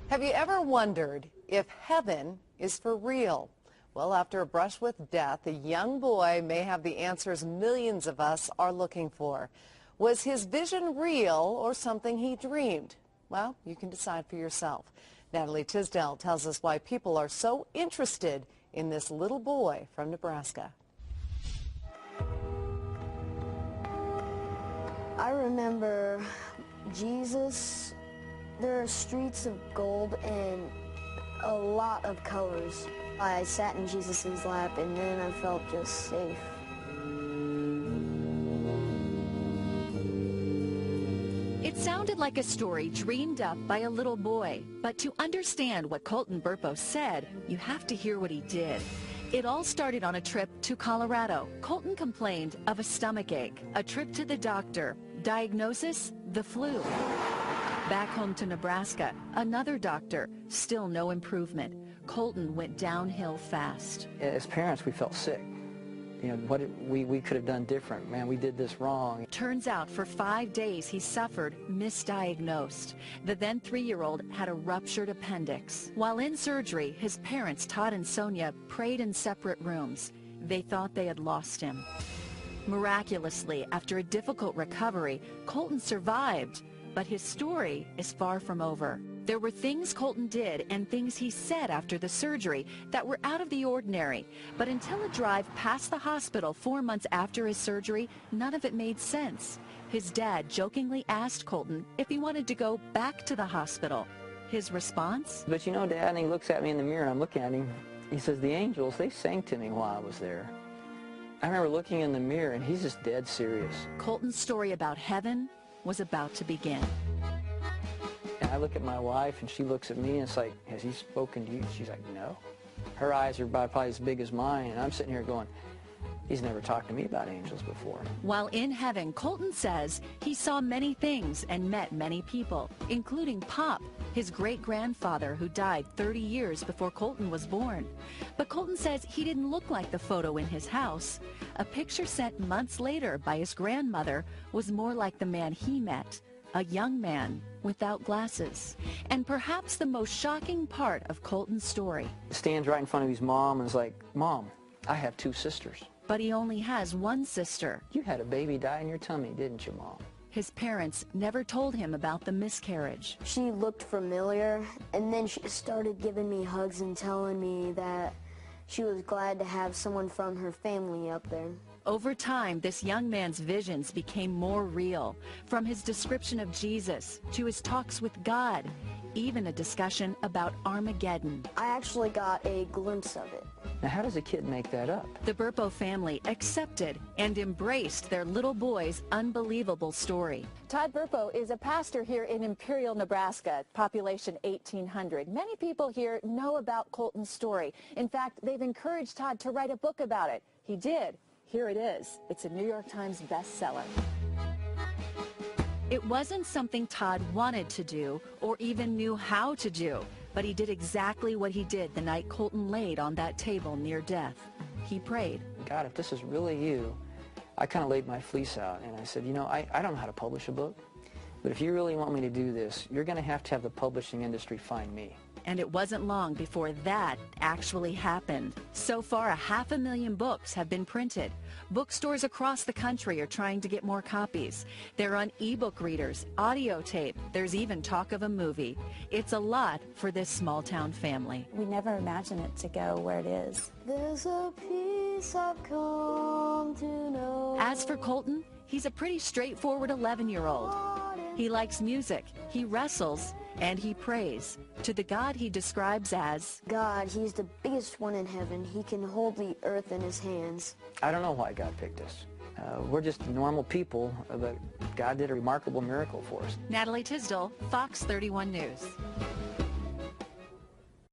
Have you ever wondered if heaven is for real? Well, after a brush with death, a young boy may have the answers millions of us are looking for. Was his vision real or something he dreamed? Well, you can decide for yourself. Natalie Tisdale tells us why people are so interested in this little boy from Nebraska. I remember Jesus. There are streets of gold and a lot of colors. I sat in Jesus' lap and then I felt just safe. It sounded like a story dreamed up by a little boy, but to understand what Colton Burpo said, you have to hear what he did. It all started on a trip to Colorado. Colton complained of a stomach ache, a trip to the doctor, diagnosis, the flu. Back home to Nebraska, another doctor, still no improvement. Colton went downhill fast. As parents, we felt sick. You know, what we could have done different. Man, we did this wrong. Turns out for 5 days he suffered misdiagnosed. The then 3-year-old had a ruptured appendix. While in surgery, his parents, Todd and Sonia, prayed in separate rooms. They thought they had lost him. Miraculously, after a difficult recovery, Colton survived. But his story is far from over. There were things Colton did and things he said after the surgery that were out of the ordinary. But until a drive past the hospital 4 months after his surgery, none of it made sense. His dad jokingly asked Colton if he wanted to go back to the hospital. His response? But you know, Dad, and he looks at me in the mirror and I'm looking at him. He says, the angels, they sang to me while I was there. I remember looking in the mirror and he's just dead serious. Colton's story about heaven was about to begin. And I look at my wife and she looks at me and it's like, has he spoken to you? She's like, no. Her eyes are probably as big as mine and I'm sitting here going, he's never talked to me about angels before. While in heaven, Colton says he saw many things and met many people, including Pop, his great-grandfather who died 30 years before Colton was born. But Colton says he didn't look like the photo in his house. A picture sent months later by his grandmother was more like the man he met, a young man without glasses. And perhaps the most shocking part of Colton's story. Stands right in front of his mom and is like, Mom, I have 2 sisters. But he only has one sister. You had a baby die in your tummy, didn't you, Mom? His parents never told him about the miscarriage. She looked familiar and then she started giving me hugs and telling me that she was glad to have someone from her family up there. Over time, this young man's visions became more real, from his description of Jesus to his talks with God, even a discussion about Armageddon. I actually got a glimpse of it. Now, how does a kid make that up? The Burpo family accepted and embraced their little boy's unbelievable story. Todd Burpo is a pastor here in Imperial, Nebraska, population 1,800. Many people here know about Colton's story. In fact, they've encouraged Todd to write a book about it. He did. Here it is. It's a New York Times bestseller. It wasn't something Todd wanted to do or even knew how to do, but he did exactly what he did the night Colton laid on that table near death. He prayed. God, if this is really you, I kind of laid my fleece out and I said, you know, I don't know how to publish a book, but if you really want me to do this, you're going to have the publishing industry find me. And it wasn't long before that actually happened. So far, 500,000 books have been printed. Bookstores across the country are trying to get more copies. They're on ebook readers, audio tape. There's even talk of a movie. It's a lot for this small-town family. We never imagined it to go where it is. There's a peace I've come to know. As for Colton, he's a pretty straightforward 11-year-old. He likes music, he wrestles, and he prays to the God he describes as God. He's the biggest one in heaven. He can hold the earth in his hands. I don't know why God picked us. We're just normal people, but God did a remarkable miracle for us. Natalie Tisdale, Fox 31 News.